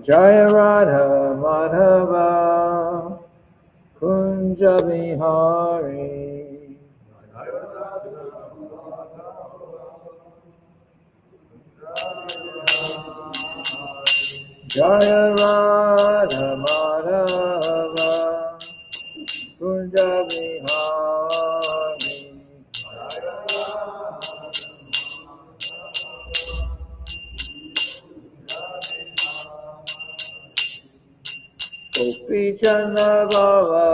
Jaya Radha Madhava Kunja Vihari Jaya Radha Madhava Kunja Vihari Gopi Chandra Baba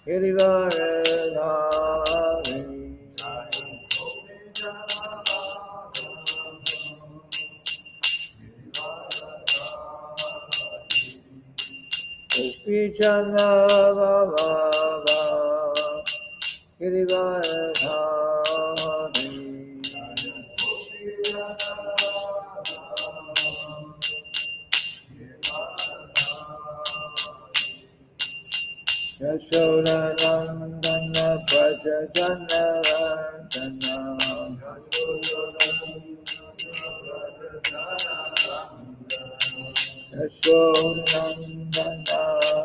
Girivaradhari Gopi Chandra Baba Girivaradhari Yashoda Nandana Praja Janarandana Yashoda Nandana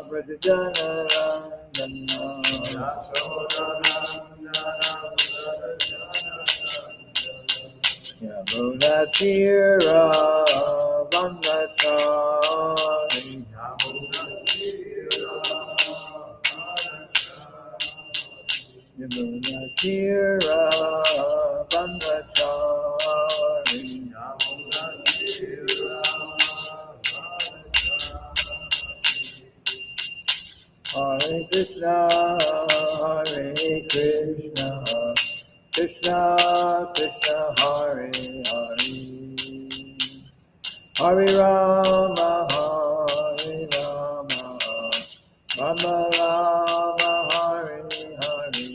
Praja Janarandana Yamuna Tira Vandachari Yamuna Tira Vandachari Hare Krishna Hare Krishna Krishna Krishna Hare Hare Hare Rama Hare Rama Rama Rama Hare Hare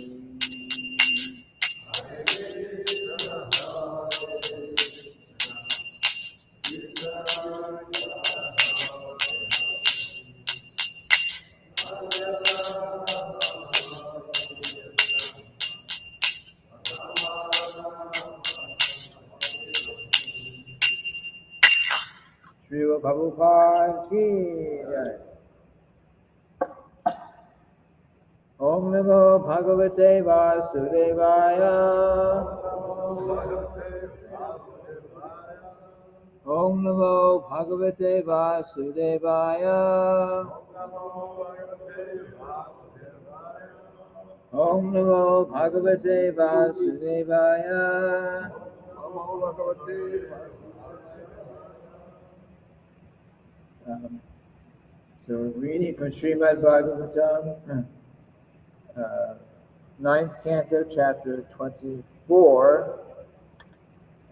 Srila Prabhupada ki jai. Om Namo Bhagavate Vasudevaya. Om Namo Bhagavate Vasudevaya. Om Namo Bhagavate Vasudevaya. So reading from Srimad-bhagavatam, 9th Canto, chapter 24,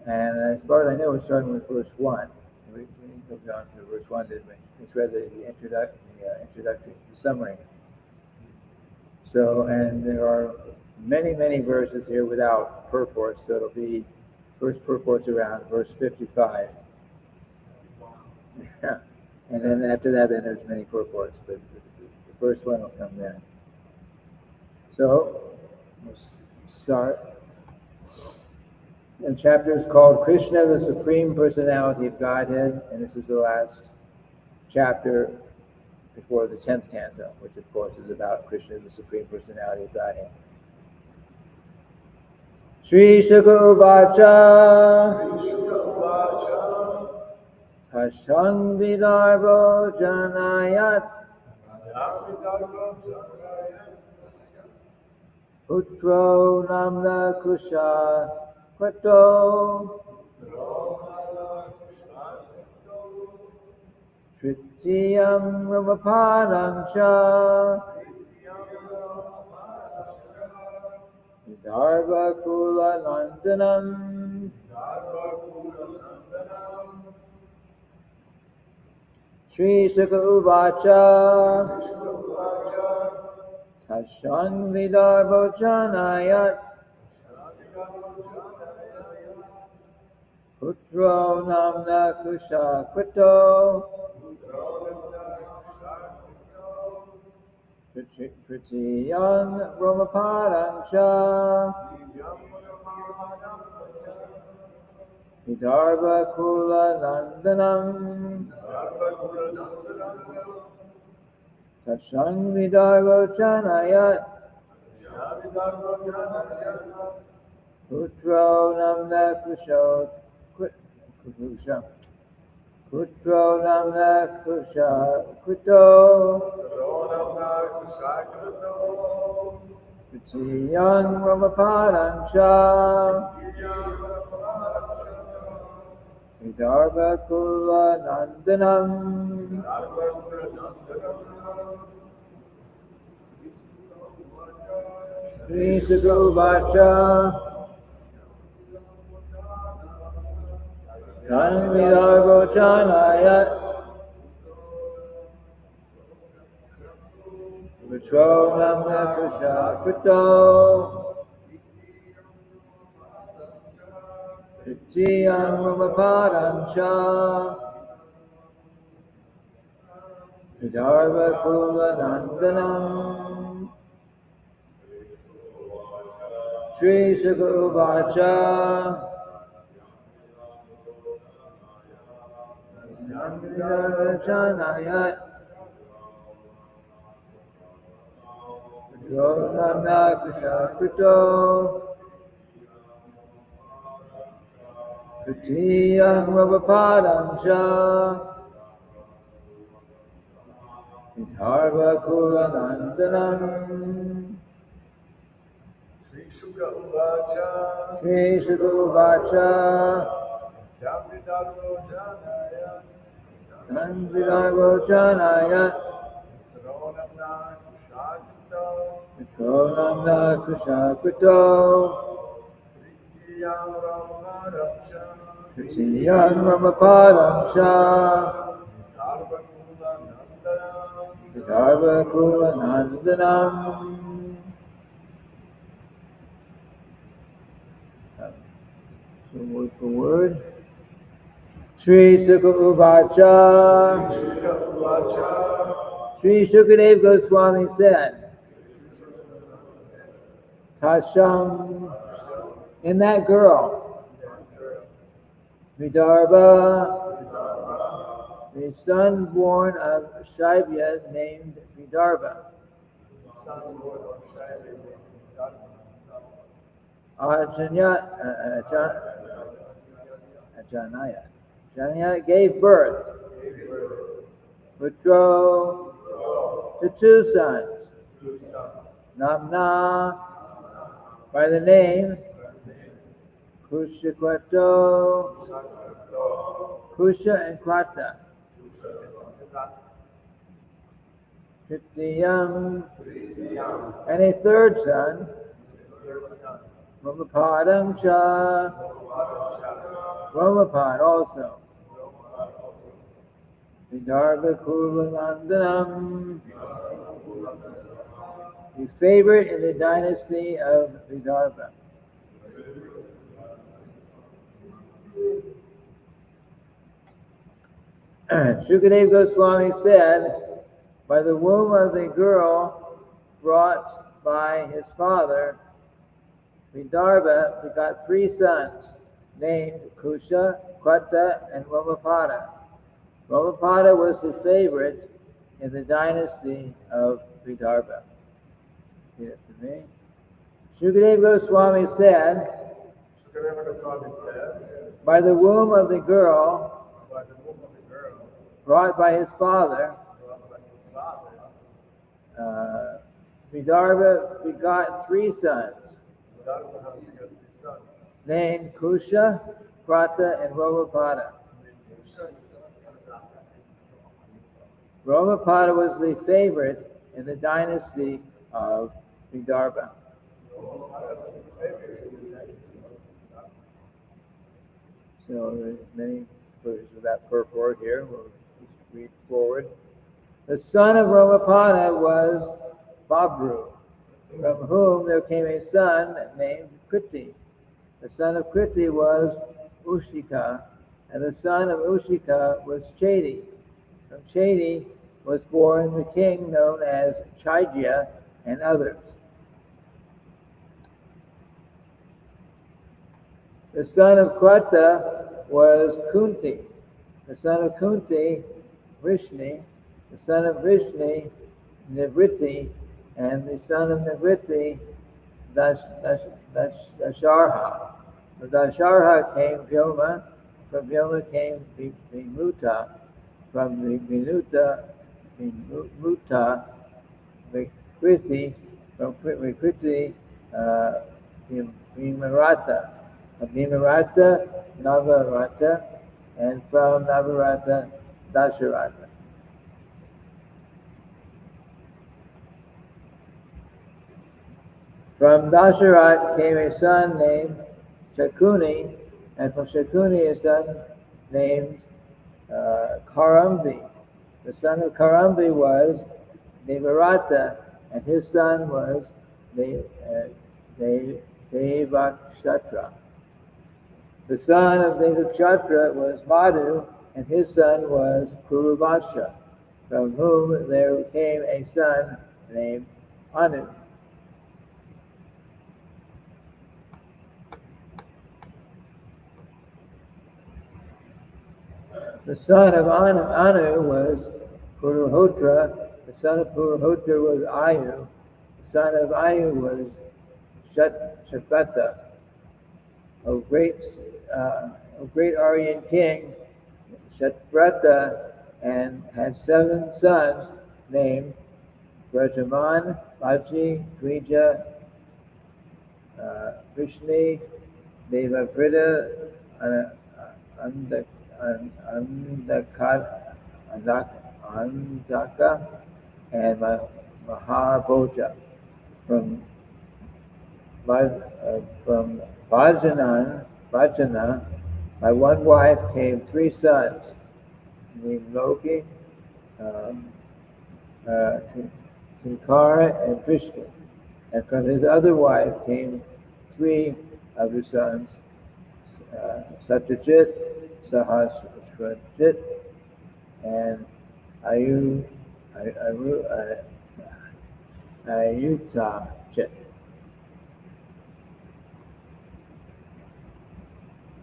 and as far as I know, we're starting with verse 1. We didn't go down to verse 1, did we? It's rather the introductory summary. So, and there are many, many verses here without purports, so it'll be first purports around verse 55. And then after that, then there's many purports, but the first one will come then. So, we'll start. The chapter is called Krishna, the Supreme Personality of Godhead, and this is the last chapter before the 10th canto, which of course is about Krishna, the Supreme Personality of Godhead. Shri Sukha Uvacha Tashan Vidarvo Janayat Putro Namna Kusha Kwato Tritiyam Ramapadam Cha Vidarbha Kula Nandanam Shri Sukha Uvacha Tashan Vidarbho Janayat Putro namna kusha krito. Pritiyang Romapadang cha. Vidarbha kula nandanam. Tatsang vidarbha chanayat. Putro namna kusha kusha. Putro namna kusha krito. Pritiyang Romapadang cha. Vidarbha kula nandanam. Sri Sukha Tan Vidarbha chanayat. Vitro namna kusha krito. Titiyang Romapadang cha. Vidarbha kula nandanam. Sri Sukha Chanayat Namna Kusha Krito Kritiyang Ravapadam Cha Vidarbha Kula Nandanam Sri Sukha Uvacha Vidarbha Chanayat Namna Kusha Krito Kritiyang Ramapadam Cha Vidarbha Kula Nandanam. So word for word. Sri Sukha Uvacha. Sri Sukadeva Goswami said, Tasham, in that girl, Vidarbha, the son born of Shaibya named Vidarbha. Janaya gave birth Putro to two sons, Namna by the name Kusha and Krata. Kritiyang and a third son, Ramapadam Cha, Ramapad also. Vidarbha Kulanandanam, a favorite in the dynasty of Vidarbha. Sukadeva Goswami said, by the womb of the girl brought by his father, Vidarbha begot three sons, named Kusha, Krata, and Ramapada. Ramapada was the favorite in the dynasty of Vidarbha. Read it for me. Sukadeva Goswami said, by the womb of the girl brought by his father, Vidarbha begot three sons, named Kusha, Krata, and Ramapada. Ramapada was the favorite in the dynasty of Vidarbha. So there's many versions of that purport here. We'll read forward. The son of Ramapada was Babru, from whom there came a son named Kriti. The son of Kriti was Ushika, and the son of Ushika was Chedi. From Chedi was born the king known as Chaitya and others. The son of Krata was Kunti. The son of Kunti, Vrishni. The son of Vrishni, Nivriti. And the son of Nivriti, Dasharha. From Dasharha came Vyoma. From Vyoma came Vimuta. From Vimuta, Vikriti. From Vikriti, Vimarata. From Vimarata, Navarata. And from Navarata, Dasharata. From Dasharat came a son named Shakuni, and from Shakuni a son named Karambi. The son of Karambi was Devarata, and his son was Devakshattra. The son of Devakshattra was Madhu, and his son was Puruvasha, from whom there came a son named Anu. The son of Anu was Puruhotra. The son of Puruhotra was Ayu. The son of Ayu was Shapata, a great Aryan king, Shatvrata, and had 7 sons named Brajaman, Baji, Dvija, Vrishni, Devavrita, Andaka, and Mahabhoja. From Vajana, by one wife came 3 sons, named Loki, Kinkara, and Krishna. And from his other wife came 3 other sons, Satyajit, Sahasrajit, and Ayutajit.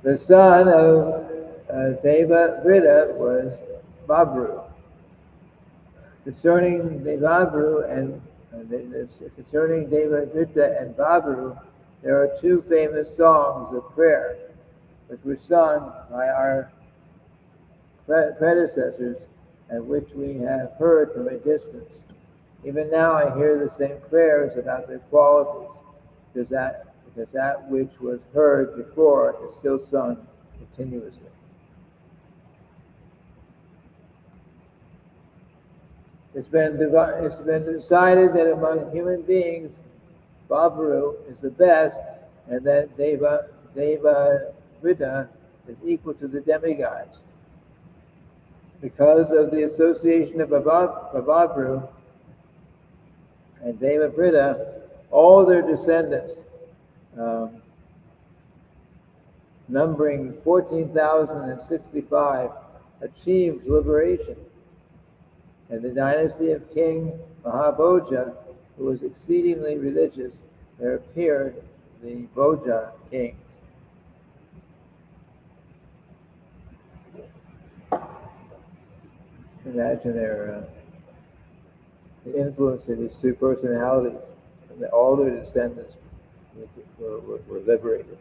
The son of Devavrita was Babru. Concerning Devavrita and Babru, there are 2 famous songs of prayer which were sung by our predecessors and which we have heard from a distance. Even now I hear the same prayers about their qualities, because that which was heard before is still sung continuously. It's been decided that among human beings, Babru is the best, and that Devavrita is equal to the demigods. Because of the association of Babru and Devavrita, all their descendants, numbering 14,065, achieved liberation. In the dynasty of King Mahabhoja, who was exceedingly religious, there appeared the Bhoja kings. Imagine the influence of these 2 personalities, and that all their descendants were liberated.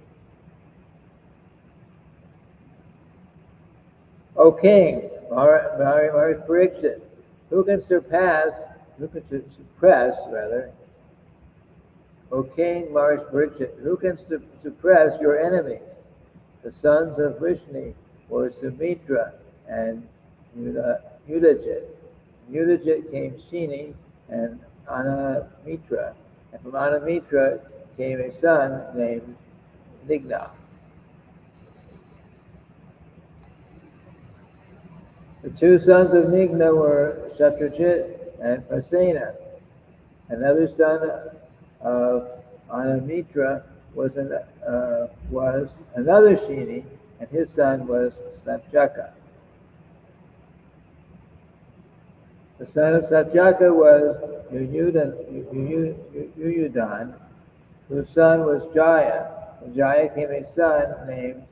O King, Maharaj Parikshit, who can suppress, O King Maharaj Parikshit, who can suppress your enemies? The sons of Vrishni were Sumitra and Udajit. Udajit came Shini and Anamitra, and from Anamitra came a son named Nigna. The 2 sons of Nigna were Shatrajit and Prasena. Another son of Anamitra was another Shini, and his son was Satyaka. The son of Satyaka was Yuyudan, whose son was Jaya. From Jaya came a son named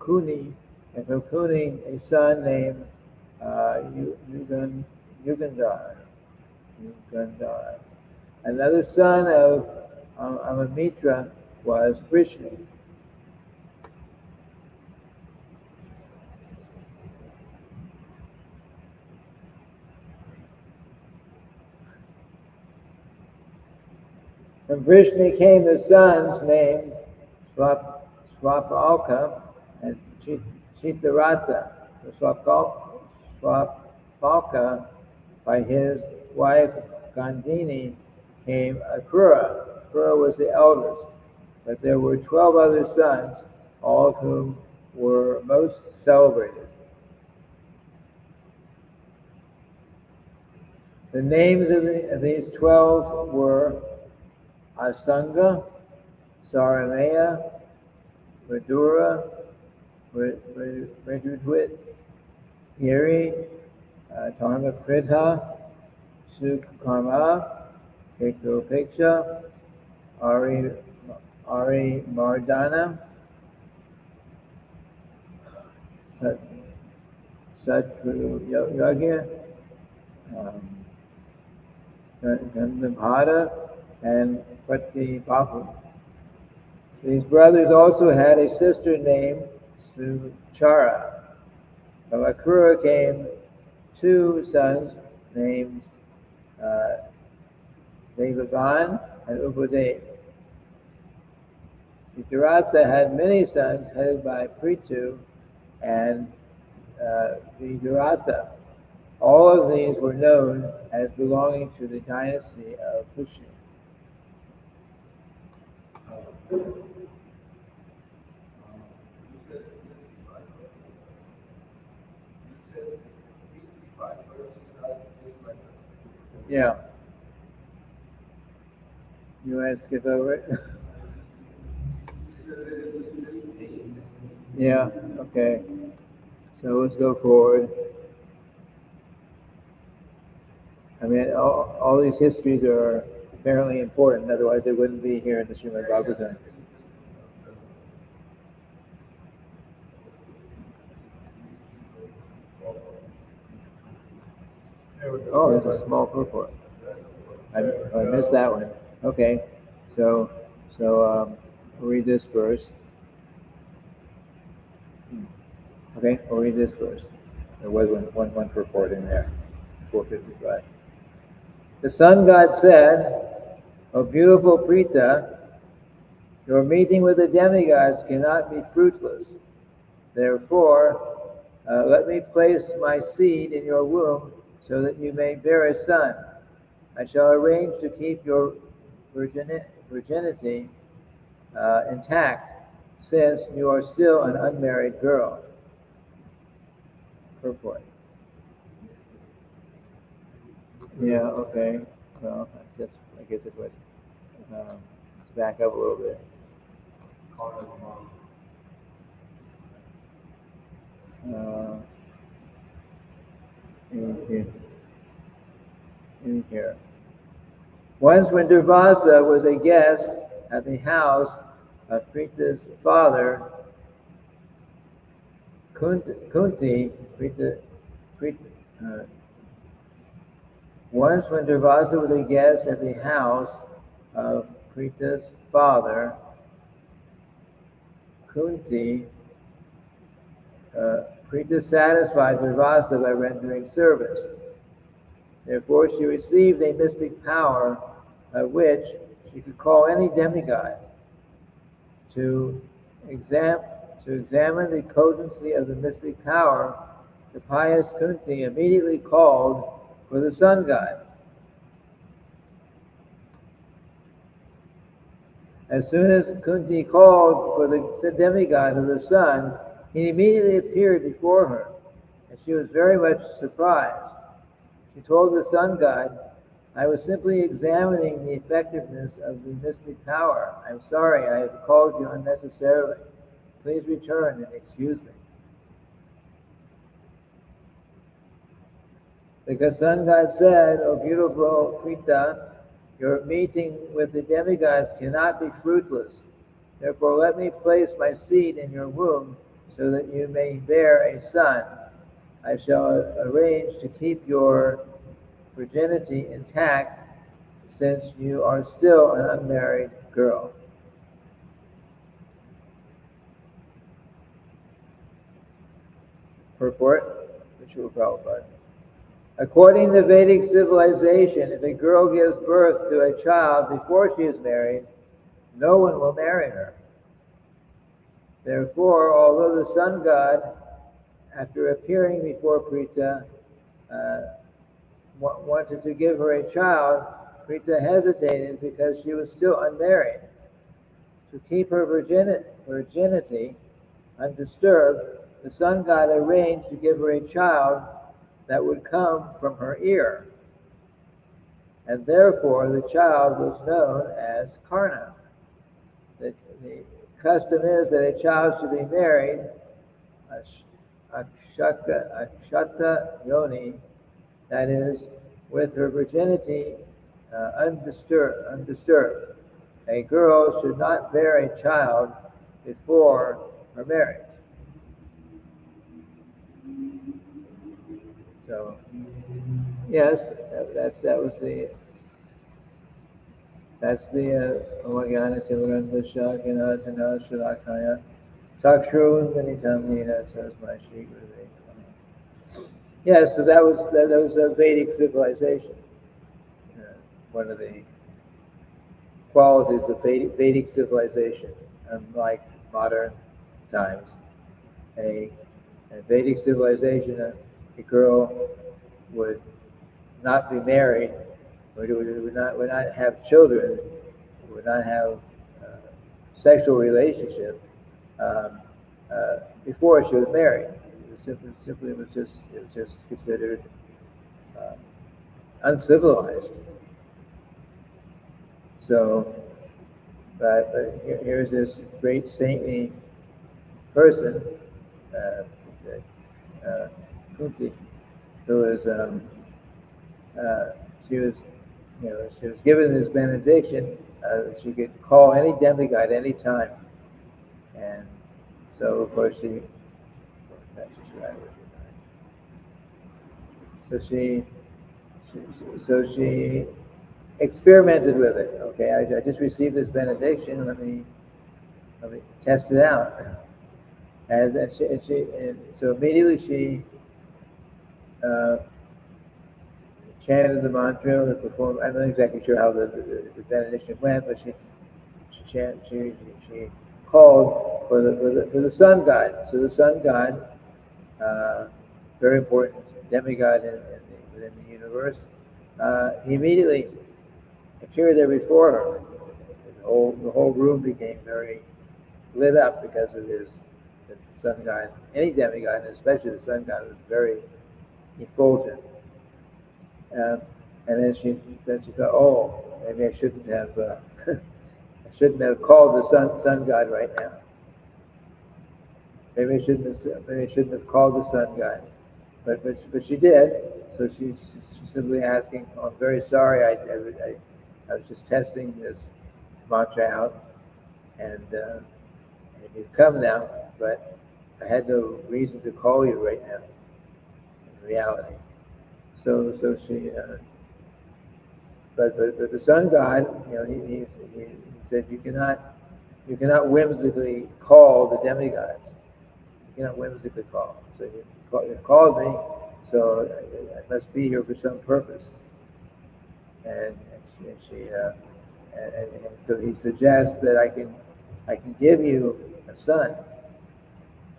Kuni, and from Kuni a son named Yugandhar. Another son of Amamitra was Vrishni. From Vrishni came the sons named Swapalka and Chittaratha. Swapalka, by his wife Gandhini, came Akrura. Akrura was the eldest, but there were 12 other sons, all of whom were most celebrated. The names of these 12 were Asanga, Saramaya, Madura, Madhudwit, Hiri, Dharmapritha, Sukarma, Ketopeksha, Ari Mardana, Satruyagya, Gandhabhada, and Pratibahu. These brothers also had a sister named Suchara. From Akrura came 2 sons named Devagan and Upadev. Chittaratha had many sons headed by Prithu and Viduratha. All of these were known as belonging to the dynasty of Pushni. Yeah. You want to skip over it? Yeah, okay. So let's go forward. I mean, all these histories are apparently important, otherwise they wouldn't be here in the Srimad-bhagavatam. Oh, there's a small purport. I missed that one. Okay, so we'll read this verse. Okay, we'll read this verse. There was one purport in there, 455. The sun god said, "O beautiful Prita, your meeting with the demigods cannot be fruitless. Therefore, let me place my seed in your womb so that you may bear a son. I shall arrange to keep your virginity intact, since you are still an unmarried girl." Purport. Yeah, okay. Well, I guess that's what. Let's back up a little bit. In here. Once when Durvasa was a guest at the house of Prita's father, Kunti, once when Durvasa was a guest at the house of Prita's father, Kunti, Prita satisfied Durvasa by rendering service. Therefore, she received a mystic power by which she could call any demigod. To examine the potency of the mystic power, the pious Kunti immediately called for the sun god. As soon as Kunti called for the demigod of the sun, he immediately appeared before her, and she was very much surprised. She told the sun god, "I was simply examining the effectiveness of the mystic power. I'm sorry I have called you unnecessarily. please return and excuse me. The sun god said, O beautiful Krita, your meeting with the demigods cannot be fruitless. Therefore let me place my seed in your womb so that you may bear a son. I shall arrange to keep your virginity intact since you are still an unmarried girl. Purport, Ritual Prabhupada. According to Vedic civilization, if a girl gives birth to a child before she is married, no one will marry her. Therefore, although the sun god, after appearing before Prita, wanted to give her a child, Prita hesitated because she was still unmarried. To keep her virginity undisturbed, the sun god arranged to give her a child that would come from her ear. And therefore, the child was known as Karna. The custom is that a child should be married, akshata yoni, that is, with her virginity undisturbed. A girl should not bear a child before her marriage. So, yes, that's the Omagana Tilaranda Shakina Tana Shilakaya Takshru Vanitamina says my Shri Guru. Yes, so that was a Vedic civilization. One of the qualities of Vedic civilization, unlike modern times. A Vedic civilization, a girl would not be married, would not have children, would not have sexual relationship before she was married. It was just considered uncivilized. So, but here's this great saintly person, Kunti, who was she was given this benediction. She could call any demigod any time, and so of course she experimented with it. Okay, I just received this benediction. Let me test it out. And so immediately she chanted the mantra or performed. I'm not exactly sure how the benediction went, but she called for the sun god. So the sun god, very important demigod within the universe, he immediately appeared there before her. The whole room became very lit up because of his sun god. Any demigod, and especially the sun god, was very effulgent. And then she thought, oh, maybe I shouldn't have called the sun god right now. Maybe I shouldn't have called the sun god. But she did. So she's simply asking, oh, I'm very sorry. I was just testing this mantra out, and you've come now, but I had no reason to call you right now. In reality. So she, but the sun god, he said you cannot whimsically call the demigods. You cannot whimsically call. So you called me, so I must be here for some purpose. And so he suggests that I can give you a son.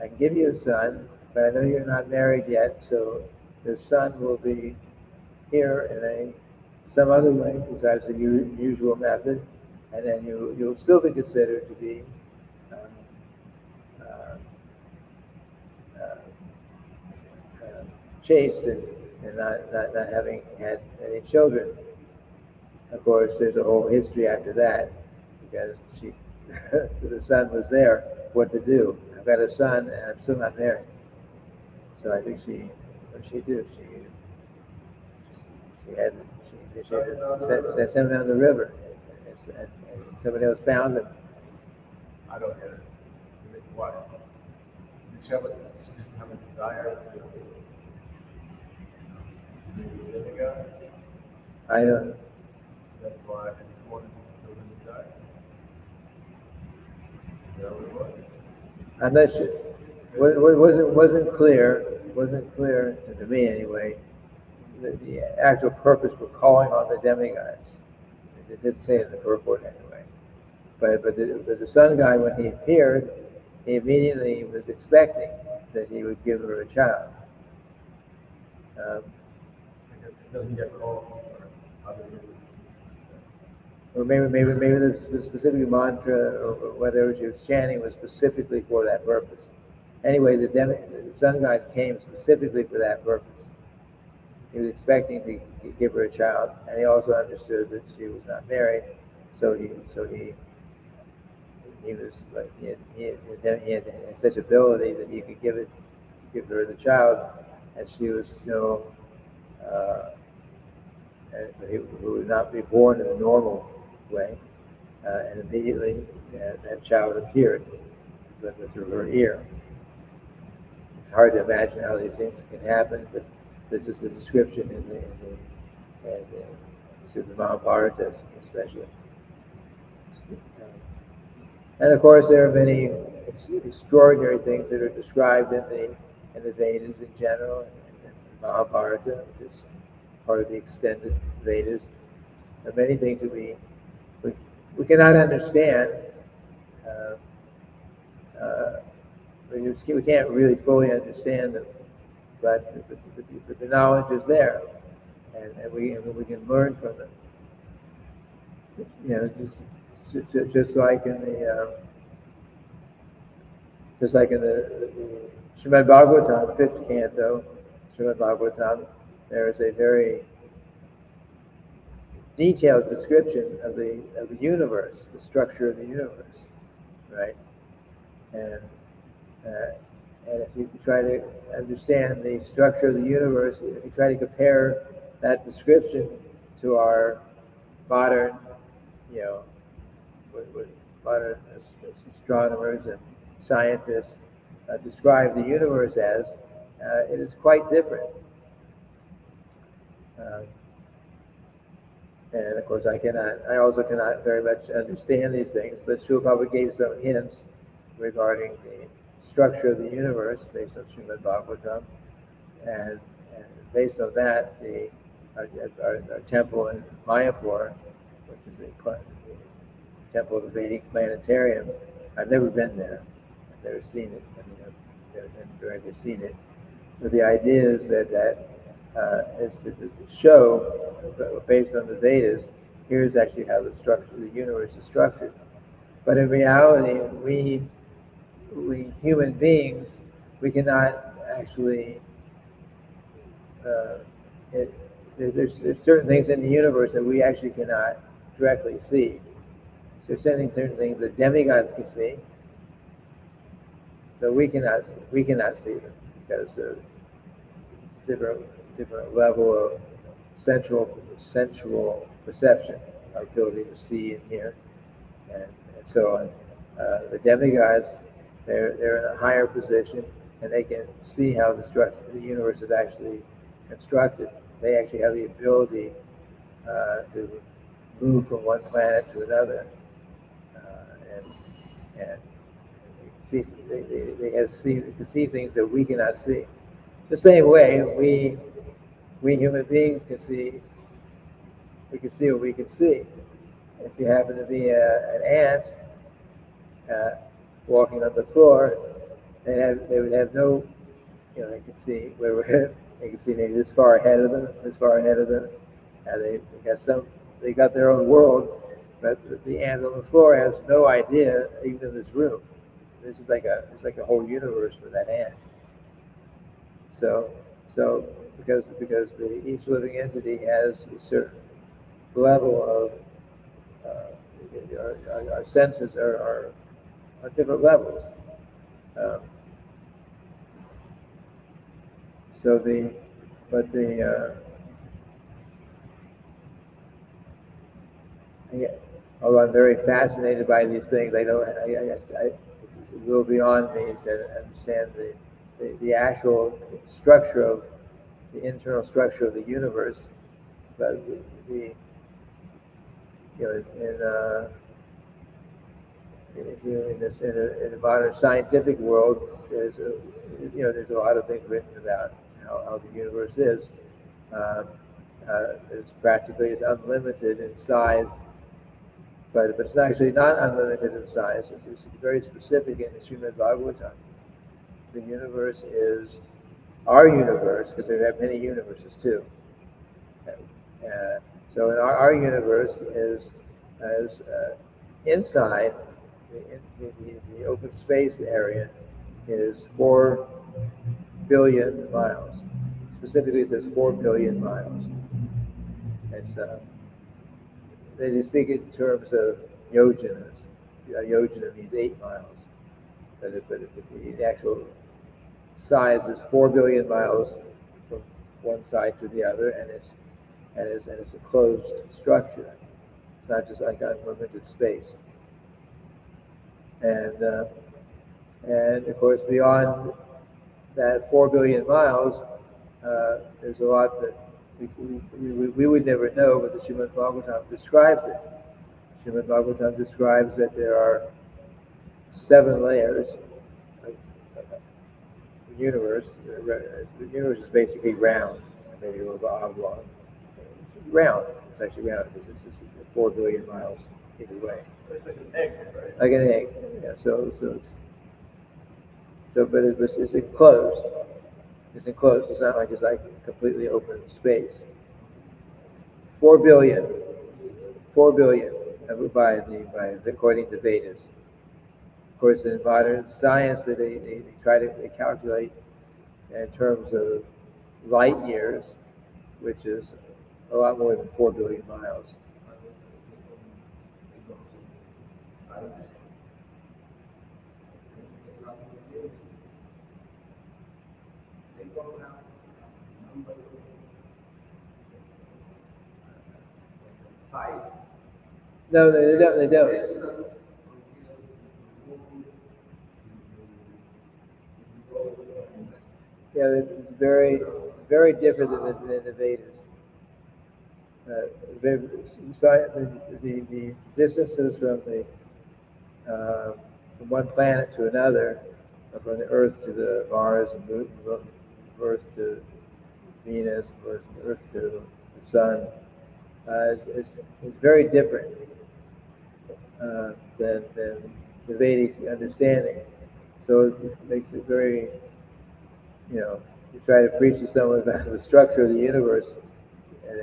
I can give you a son, but I know you're not married yet, so the son will be here in some other way besides the usual method, and then you'll still be considered to be chaste and not having had any children. Of course, there's a whole history after that, because the son was there, what to do. got a son and I'm still not married. So I think what did she do? She had sent him down the river, and somebody else found him. I don't get it. Why? Did she just have a desire to be with the guy? I don't. That's why I just wanted to kill him to die. Is that what it was? I'm not sure. Wasn't clear. Wasn't clear to me anyway. The actual purpose for calling on the demigods. It didn't say it in the purport anyway. But the sun god, when he appeared, he immediately was expecting that he would give her a child. Because he doesn't get called for other reasons. Or maybe the specific mantra or whatever she was chanting was specifically for that purpose. Anyway, the sun god came specifically for that purpose. He was expecting to give her a child, and he also understood that she was not married, so he was like he had such ability that he could give her the child, and she was still who would not be born in a normal way, and immediately that child appeared through her ear. It's hard to imagine how these things can happen, but this is the description in the Srimad-bhagavatam especially. And of course, there are many extraordinary things that are described in the Vedas in general, and Mahabharata, which is part of the extended Vedas. There are many things that we cannot understand. We can't really fully understand them, but the knowledge is there, and we can learn from them. You know, just like in the Srimad-bhagavatam, 5th Canto, Srimad-bhagavatam, there is a very detailed description of the universe, the structure of the universe, right? And if you try to understand the structure of the universe, if you try to compare that description to our modern, what modern astronomers and scientists describe the universe as, it is quite different. And of course, I also cannot very much understand these things, but Srila Prabhupada gave some hints regarding the structure of the universe based on Srimad-bhagavatam, and based on that, our temple in Mayapur, which is the temple of the Vedic planetarium, I've never been there. I've never seen it. I've never directly seen it. But the idea is that is to show, based on the Vedas, here's actually how the structure of the universe is structured. But in reality, we human beings, we cannot actually. There's certain things in the universe that we actually cannot directly see. There's certain things that demigods can see, but we cannot see them because it's a different level of sensual perception, our ability to see and hear, and so on. The demigods, they're in a higher position, and they can see how the structure of the universe is actually constructed. They actually have the ability to move from one planet to another, and see they can see things that we cannot see. The same way we human beings can see. We can see what we can see. If you happen to be an ant walking on the floor, they would have no, they can see they can see maybe this far ahead of them, and they got their own world, but the ant on the floor has no idea, even in this room. This is like a whole universe for that ant. So because each living entity has a certain level of our senses are on different levels, Um, so the, but the, although I'm very fascinated by these things, it's a little beyond me to understand the actual structure of the internal structure of the universe. But the you know, in the modern scientific world, there's a lot of things written about how the universe is. Uh, it's practically unlimited in size, but it's actually not unlimited in size. It's very specific in the Srimad-bhagavatam. The universe is our universe, because there are many universes too. So in our universe is inside the open space area is 4 billion miles. Specifically, it says 4 billion miles. It's they speak in terms of yojanas. Yojana means 8 miles, but the actual size is 4 billion miles from one side to the other, and it's a closed structure. It's not just like unlimited space. And of course, beyond that 4 billion miles, there's a lot that we would never know, but the Srimad-bhagavatam describes it. Srimad-bhagavatam describes that there are 7 layers of the universe. The universe is basically round, maybe a little bit oblong. It's round. It's actually round because it's just 4 billion miles either way. It's like an egg, right? Like an egg. Yeah. But it's enclosed. It's enclosed. It's not like it's like completely open space. 4 billion. 4 billion according to Vedas. Of course, in modern science, they calculate in terms of light years, which is a lot more than 4 billion miles. No, they don't. They don't. Yeah, it's very, very different than the Vedas. The distances from one planet to another, from the Earth to the Mars, and from Earth to Venus, from Earth to the Sun, is very different than the Vedic understanding. So it makes it very, you try to preach to someone about the structure of the universe, and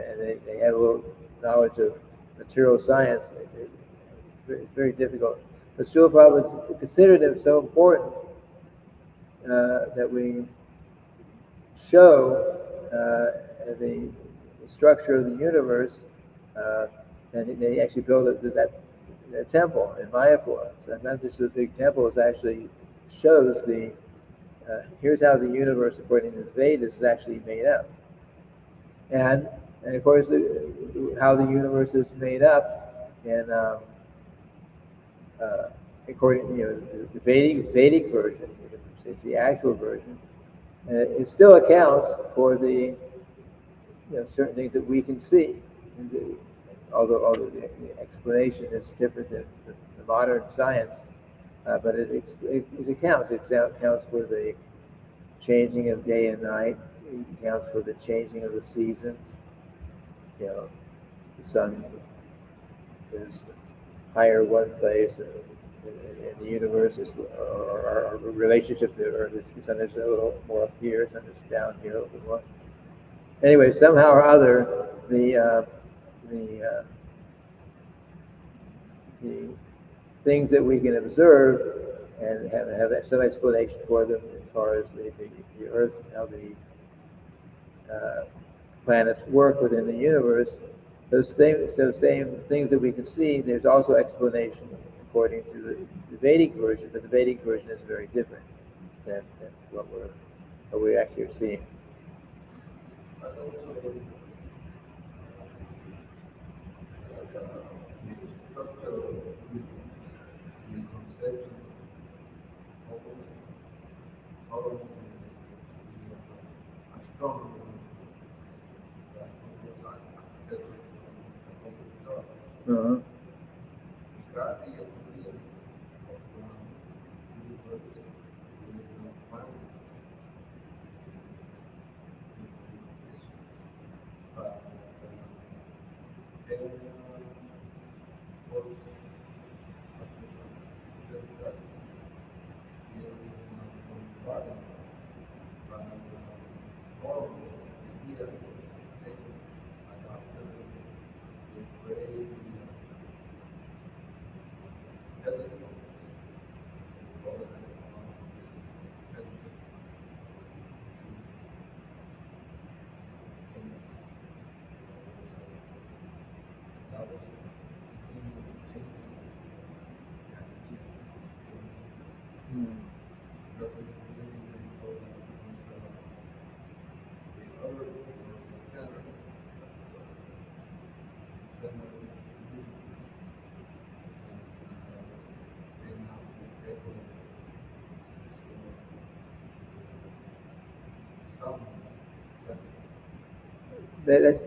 they have a little knowledge of material science. It's very difficult. But Srila Prabhupada considered it so important that we show the structure of the universe, and they actually built that temple in Mayapur. So it's not just a big temple; it actually shows here's how the universe, according to the Vedas, is actually made up. And of course, how the universe is made up, and according the Vedic version, it's the actual version, it still accounts for the certain things that we can see. Although the explanation is different than the modern science, but it accounts. It accounts for the changing of day and night. It accounts for the changing of the seasons. The sun is higher one place, and the universe is, or our relationship to the Earth is, the sun is a little more up here, sun is down here a little bit more. Anyway, somehow or other, the things that we can observe and have some explanation for them as far as the Earth, how the planets work within the universe. Those same things that we can see, there's also explanation according to the Vedic version, but the Vedic version is very different. than what we actually are seeing. But also, the structure of the conception of how a strong Uh-huh.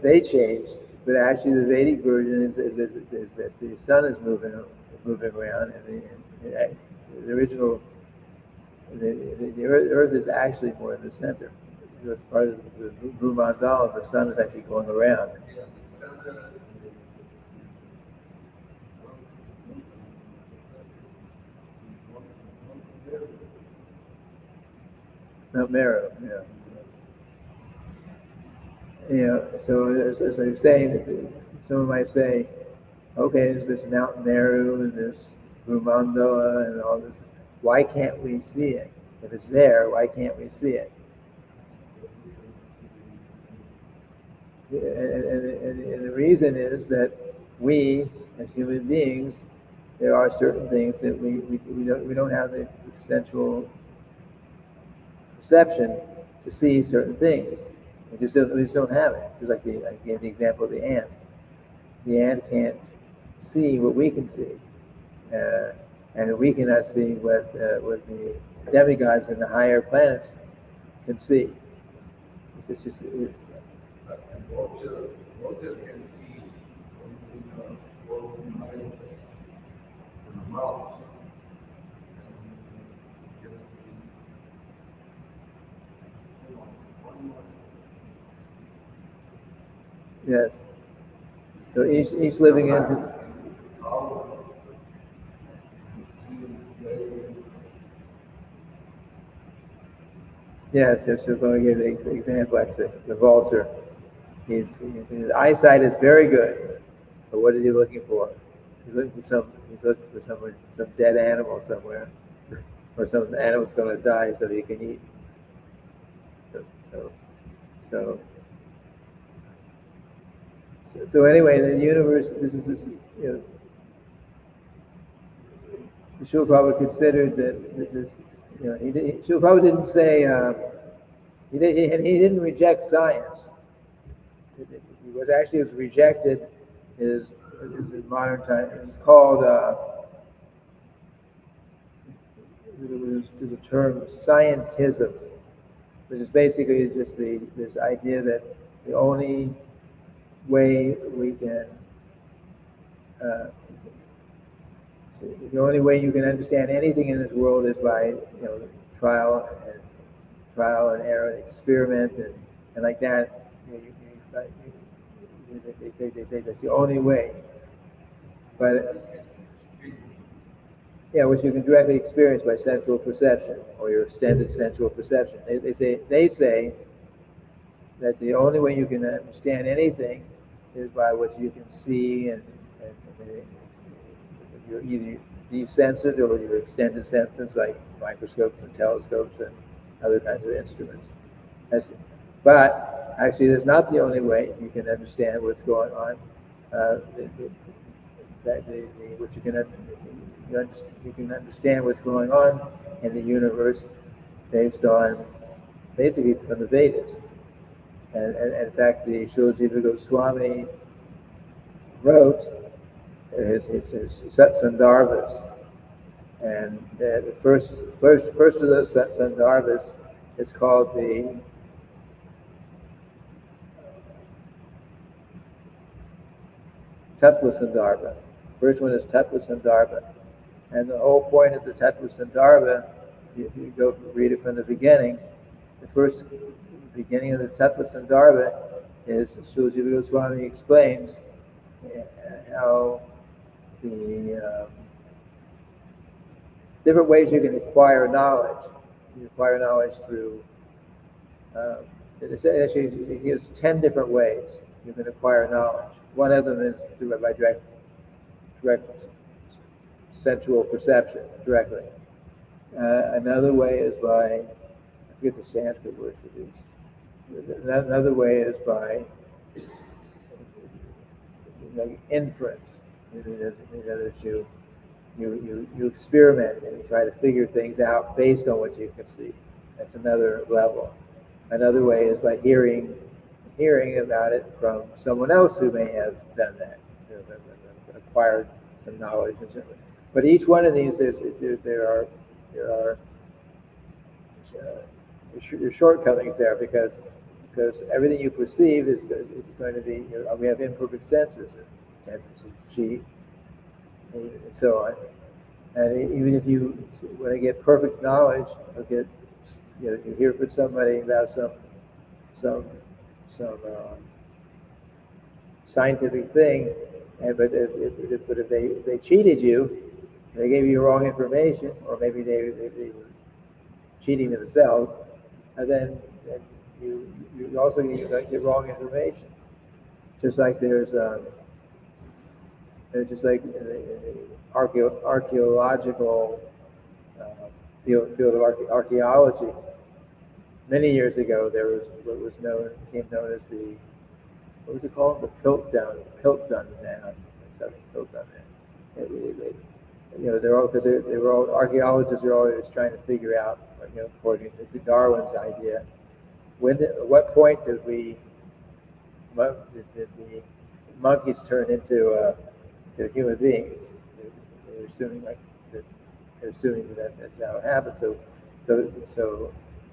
They changed, but actually the Vedic version is that the sun is moving around, and the original the Earth is actually more in the center. It's part of the blue mandala. The sun is actually going around. Not Meru, yeah. So as I'm saying, someone might say, okay, there's this Mount Meru and this Brahmandala and all this. Why can't we see it? If it's there, why can't we see it? And the reason is that we, as human beings, there are certain things that we don't have the sensual perception to see certain things. We just don't have it. Just like I gave the example of the ant. The ant can't see what we can see, and we cannot see what the demigods and the higher planets can see. It's just Water can see from the mouth. yes. So each living entity. Yes, we're going to give an example actually. The vulture. His eyesight is very good, but what is he looking for? He's looking for some dead animal somewhere, or some animal's going to die so that he can eat. So, so anyway, the universe. This is Srila Prabhupada considered that this. Srila Prabhupada didn't say he didn't reject science. He was rejected is in modern time. It's called there's a term scientism, which is basically just this idea that the only way we can the only way you can understand anything in this world is by trial and error, experiment and like that. They say that's the only way. But yeah, which you can directly experience by sensual perception or your extended sensual perception. They say that the only way you can understand anything is by what you can see and either these senses or with your extended senses like microscopes and telescopes and other kinds of instruments. But actually, that's not the only way you can understand what's going on. What you can understand what's going on in the universe based on basically from the Vedas. And in fact, the Srila Jiva Goswami wrote his Sandarbhas. And the first of those Sandarbhas is called the Tattva Sandarbha. First one is Tattva Sandarbha. And the whole point of the Tattva Sandarbha, you go read it from the beginning. The first beginning of the Tattva Sandarbha is Srila Jiva Goswami explains how the different ways you can acquire knowledge. You acquire knowledge through, actually, he gives 10 different ways you can acquire knowledge. One of them is by direct sensual perception, directly. Another way is by, I forget the Sanskrit word for these. Another way is by inference. In other words, you experiment and you try to figure things out based on what you can see. That's another level. Another way is by hearing about it from someone else who may have done that, acquired some knowledge. But each one of these, there are shortcomings there because everything you perceive is going to be. We have imperfect senses, tendency to cheat, and so on. And even if you want to get perfect knowledge, you hear from somebody about some scientific thing, but if they cheated you, they gave you wrong information, or maybe they were cheating themselves, and then you also get wrong information. Just like there's just like in the archaeological field of archaeology. Many years ago, there was what became known as the, what was it called? The Piltdown Man. They're all archaeologists are always trying to figure out, according to Darwin's idea, at what point did the monkeys turn into human beings? They're assuming that's how it happened.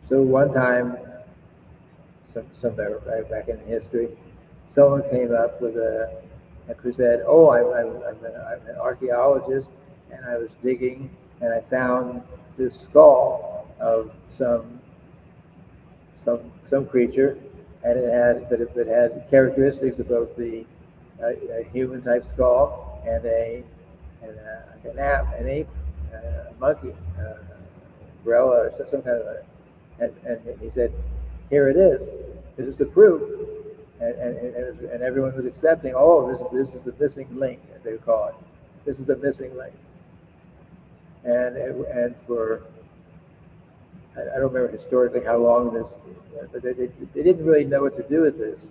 So one time, somewhere back in history, someone came up with and said, "Oh, I'm an archaeologist, and I was digging, and I found this skull of some creature, and it has characteristics of both a human type skull and an ape, a monkey, umbrella, or some kind of and he said, here it is. This is the proof." And everyone was accepting. Oh, this is the missing link, as they would call it. This is the missing link. And for, I don't remember historically how long this, but they didn't really know what to do with this.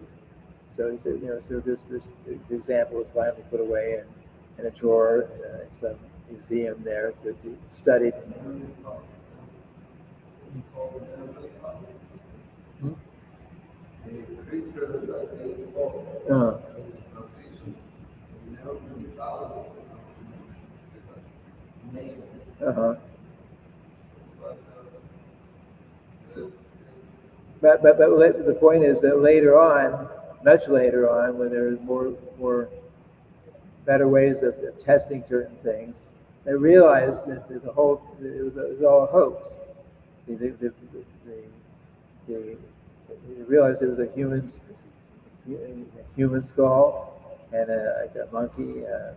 So he said, so this example was finally put away in a drawer in some museum there to be studied. But the point is that later on, much later on, when there's more better ways of testing certain things, they realized that it was all a hoax. They realized it was a human skull and a monkey, a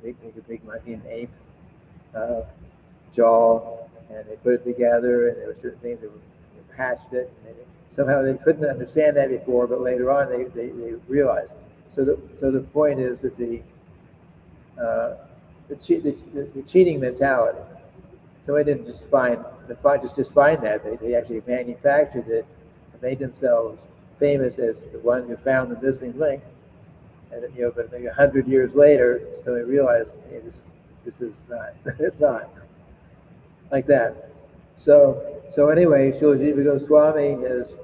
big monkey, an ape jaw, and they put it together, and there were certain things that patched it. And somehow they couldn't understand that before, but later on they realized. So the point is that the cheating mentality. Somebody didn't just find that. They actually manufactured it and made themselves famous as the one who found the missing link. And but maybe 100 years later, somebody realized, hey, this is not. It's not like that. So So anyway, Srila Jiva Goswami has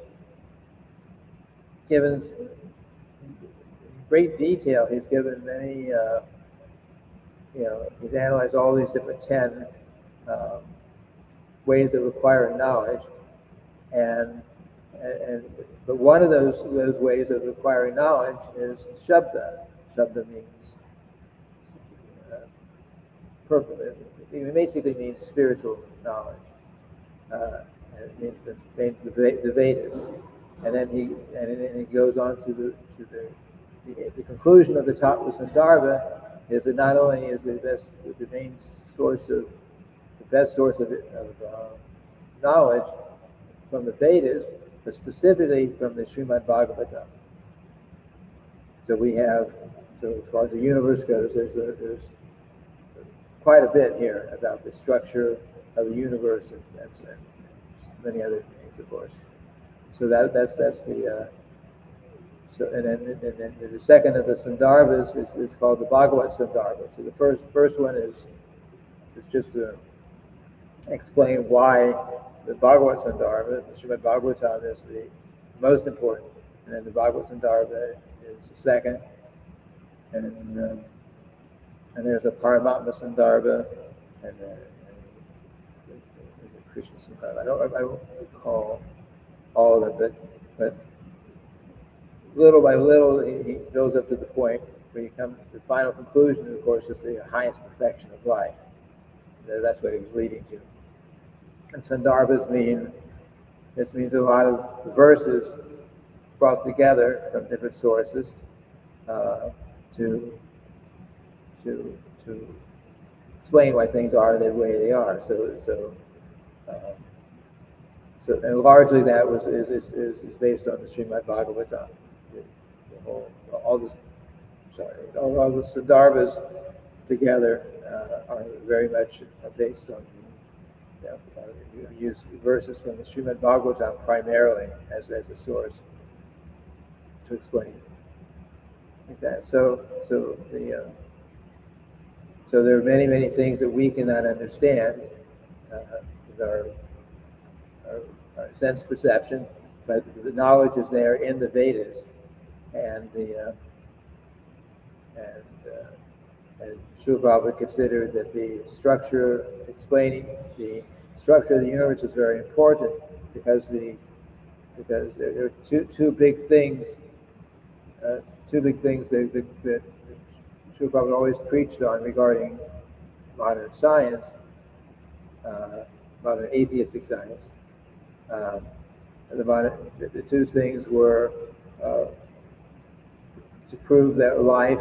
given great detail. He's given many, he's analyzed all these different 10 ways of acquiring knowledge, and but one of those ways of acquiring knowledge is shabda. Shabda means it basically means spiritual knowledge. It means the Vedas, and then he goes on to the conclusion of the Tattva Sandarbha is that not only is the best source of knowledge from the Vedas, but specifically from the Srimad-bhagavatam. So as far as the universe goes, there's quite a bit here about the structure of the universe and many other things, of course. So that's the and then the second of the Sandarbhas is called the Bhagavat Sandarbha. So the first one is just to explain why the Bhagavat Sandarbha, the Srimad Bhagavatam, is the most important, and then the Bhagavat Sandarbha is the second, and there's a Paramatma Sandarbha, and there's a Krishna Sandarbha. I don't recall all of it, but little by little he goes up to the point where you come to the final conclusion, of course, is the highest perfection of life. That's what he was leading to. And Sandarbhas means a lot of verses brought together from different sources to explain why things are the way they are. So and largely that is based on the Srimad-bhagavatam. All the Sandarbhas together are very much based on. You use verses from the Srimad-bhagavatam primarily as a source to explain like that. So there are many things that we cannot understand with our sense perception, but the knowledge is there in the Vedas, and Srila Prabhupada considered that the structure explaining the structure of the universe is very important because there are two big things that Srila Prabhupada always preached on regarding modern science, modern atheistic science. The two things were to prove that life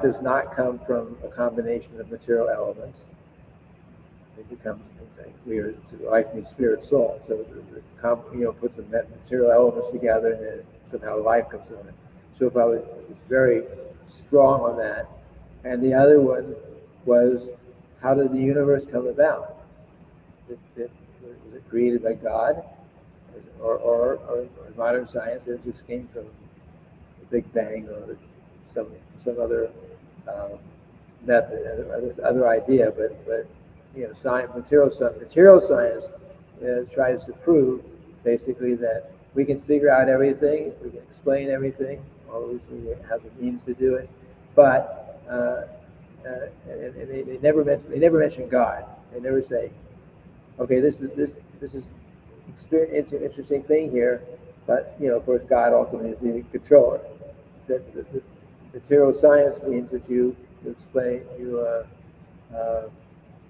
does not come from a combination of material elements. It comes from life means spirit, soul. So put some material elements together, and then somehow life comes from it. So Prabhupada was very strong on that. And the other one was, how did the universe come about? Was it created by God, or modern science? It just came from the Big Bang or some other method, other idea. But material science tries to prove basically that we can figure out everything, we can explain everything, or at least we have the means to do it. But they never mention God. They never say, okay, this is an interesting thing here, but of course God ultimately is the controller. The material science means that you explain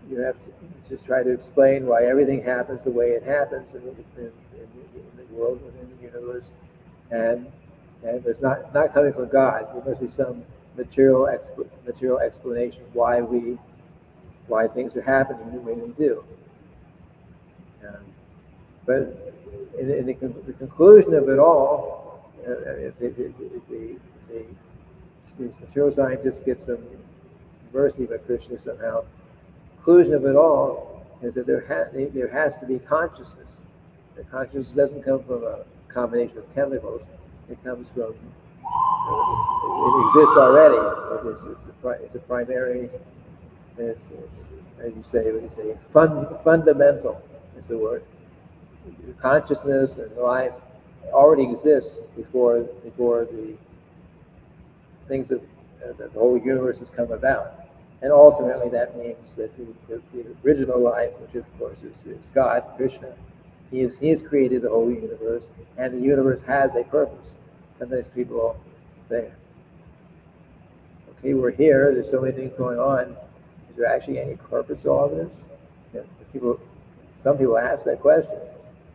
you have to just try to explain why everything happens the way it happens in the world, within the universe, and it's not coming from God. There must be some material explanation why things are happening the way they do. But in the conclusion of it all, if these material scientists get some mercy by Krishna somehow, the conclusion of it all is that there has to be consciousness. The consciousness doesn't come from a combination of chemicals. It comes from, it exists already. It's a primary, as you say, fundamental. is the word. Consciousness and life already exists before the things that the whole universe has come about. And ultimately that means that the original life, which of course is God, Krishna, He has created the whole universe, and the universe has a purpose. Sometimes people say, okay, we're here, there's so many things going on, is there actually any purpose to all this? Some people ask that question.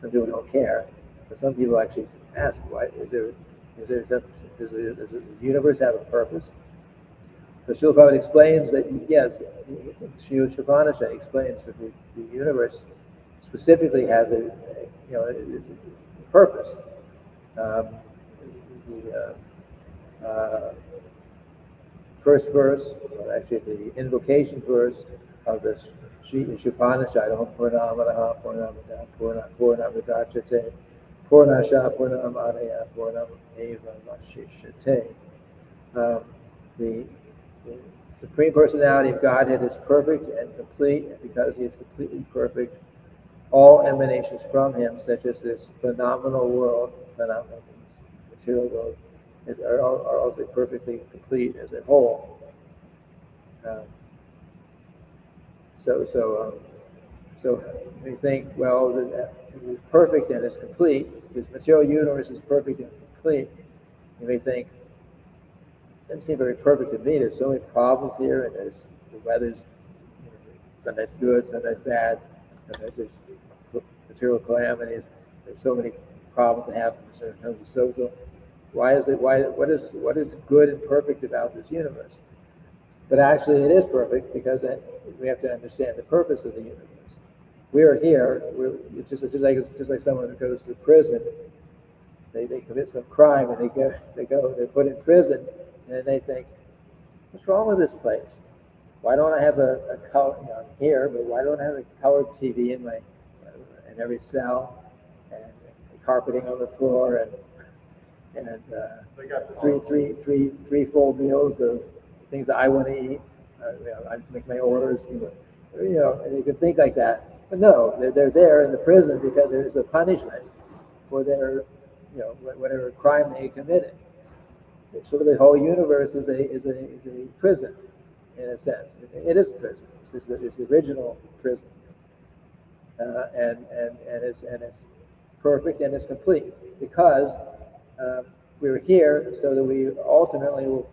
Some people don't care, but some people actually ask, "Why does the universe have a purpose?" So Srila Prabhupada explains that yes, Srila Upanishad explains that the universe specifically has a purpose. The first verse, or actually the invocation verse of the Sri Upanishad, Om Purnamadaha Purnamada Purnamidachyate Purnasha Purnamadaya Purnam Eva Vashishate. The Supreme Personality of Godhead is perfect and complete, and because He is completely perfect, all emanations from Him, such as this phenomenal world, phenomenal means material world, are also perfectly complete as a whole. So we think, well, that it's perfect and it's complete. This material universe is perfect and complete. You may think, it doesn't seem very perfect to me. There's so many problems here, and the weather's sometimes good, sometimes bad, sometimes there's material calamities. There's so many problems that happen in terms of social. What is good and perfect about this universe? But actually, it is perfect because we have to understand the purpose of the universe. We are here. It's just like someone who goes to prison. They commit some crime and they're put in prison, and they think, what's wrong with this place? Why don't I have a color here? But why don't I have a colored TV in every cell, and carpeting on the floor, and three full meals of things that I want to eat? I make my orders. And you can think like that. But no, they're there in the prison because there's a punishment for their, whatever crime they committed. So the whole universe is a prison, in a sense. It is a prison. It's the original prison, and it's perfect and it's complete because we're here so that we ultimately will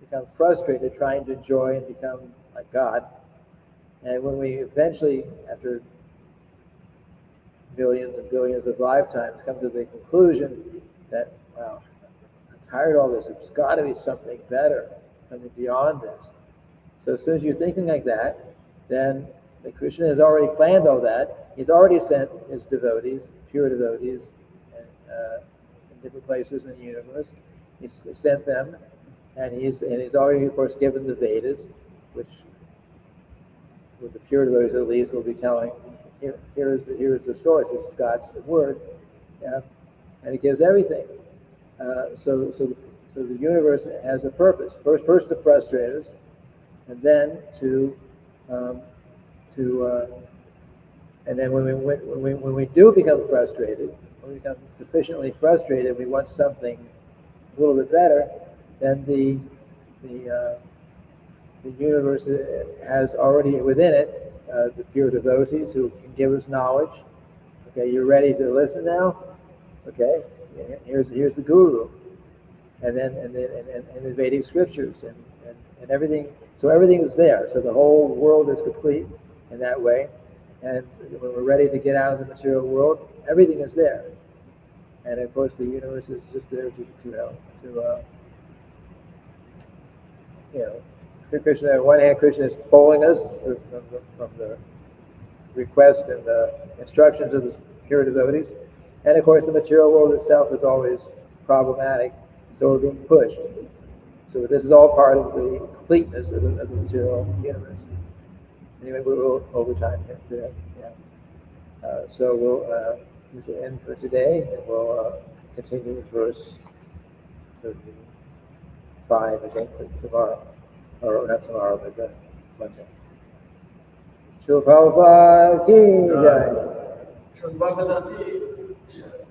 become frustrated trying to enjoy and become like God. And when we eventually, after billions and billions of lifetimes, come to the conclusion that, wow, I'm tired of all this. There's got to be something better, something beyond this. So as soon as you're thinking like that, then the Krishna has already planned all that. He's already sent His devotees, pure devotees, in different places in the universe. He's sent them, and he's already, of course, given the Vedas, which, with the pure devotees at least, will be telling, here is the source. This is God's word, and He gives everything. So the universe has a purpose. First to frustrate us, and then and then when we do become frustrated, when we become sufficiently frustrated, we want something a little bit better. Then the universe has already within it the pure devotees who can give us knowledge. Okay, you're ready to listen now. Okay, here's the guru, and the Vedic scriptures and everything. So everything is there. So the whole world is complete in that way. And when we're ready to get out of the material world, everything is there. And of course, the universe is just there Krishna. On one hand, Krishna is pulling us from the request and the instructions of the pure devotees, and of course, the material world itself is always problematic, so we're being pushed. So this is all part of the completeness of the material universe. Anyway, we will overtime here today. So we'll this will end for today, and we'll continue with verse 35, I think, tomorrow. Or not tomorrow, but Monday. Srila Prabhupada ki jai. Srimad-bhagavatam